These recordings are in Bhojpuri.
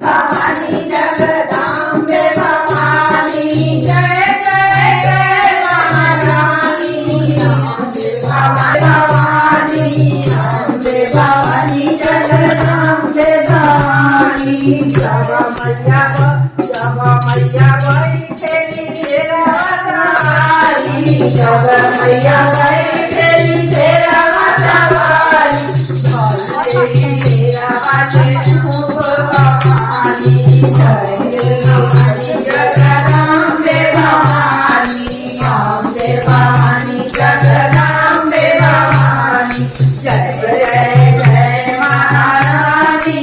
भवानी जगदम्बे भवानी जय जय जय महारानी भवानी अम्बे भवानी जगदम्बे भवानी जब मैया बैठेली तेरा सवारी जब मैया बैठेली तेरा सवारी तेरा बाटे खूब भवानी जय भवानी जगदम्बे भवानी अम्बे भवानी जगदम्बे भवानी जय जय जय महारानी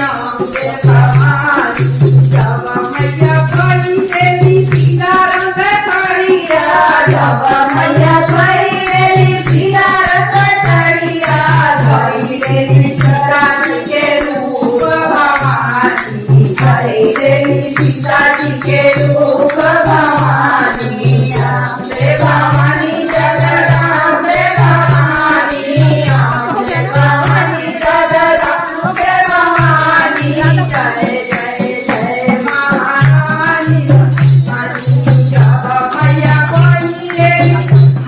अम्बे भवानी जब मैया बैठेली पीला रंग कड़िया जब मैया बैठेली पीला रंग कड़िया धैलेली सीताजी के रूप भवानी धैलेली सीताजी के रूप भवानी अम्बे भवानी जगदम्बे भवानी अम्बे भवानी जगदम्बे भवानी जय जय जय महारानी जब मैया बैठेली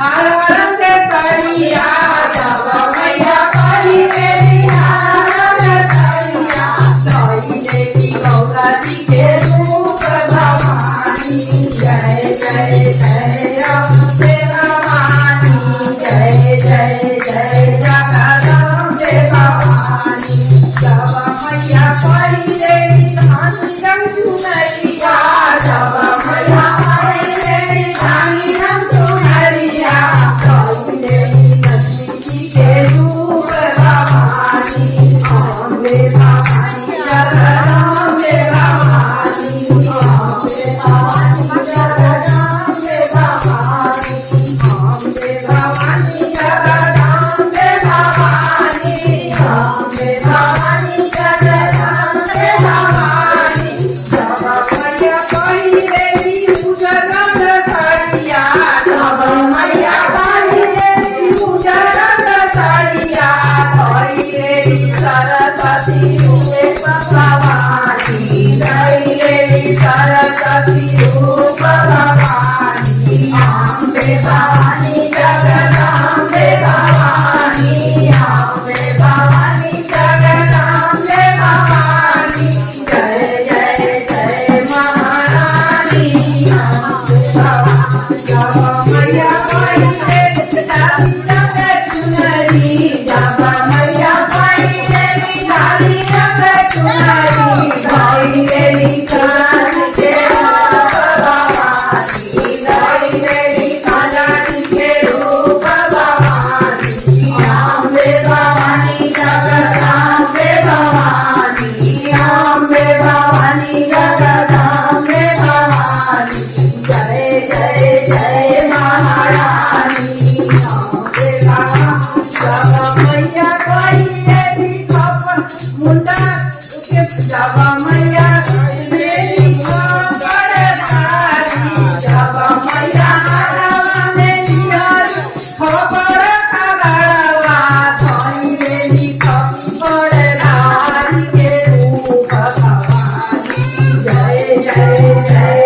हरा रंग कड़िया जब मैया बैठेली हरा रंग कड़िया धैलेली गौरा जी के रूप भवानी जय जय जय अम्बे भवानी जय जय जय जगदम्बे भवानी जब मैया बैठेली धानी रंग चुनरिया जब मैया बैठेली धानी रंग चुनरिया धैलेली लक्ष्मी के रूप भवानी अम्बे भवानी जगदम्बे भवानी अम्बे भवानी जगदम्बे भवानी अम्बे भवानी जगदम्बे भवानी अम्बे भवानी जगदम्बे भवानी जब मैया बैठेली उजर रंग कड़िया जब मैया बैठेली उजर रंग कड़िया धैलेली सरस्वती रूप भवानी धैलेली सरस्वती रूप भवानी अम्बे भवानी जगदम्बे भवानी अम्बे भवानी जगदम्बे भवानी जय जय जय महारानी अम्बे भवानी जब मैया बैठेली धानी रंग चुनरी जब मैया बैठेली धानी रंग चुनरी धैलेली काली के रूप भवानी धैलेली काली के रूप भवानी अम्बे भवानी जगदम्बे भवानी अम्बे भवानी जगदम्बे भवानी जय जय जय महारानी अम्बे भवानी जब मैया बैठेली मुंडा जब मैया बैठेली खबरदारी जब मैया हरवा में लिहरी खबर खबरवा धैलेली खबरदारी के रूप भवानी जय जय जय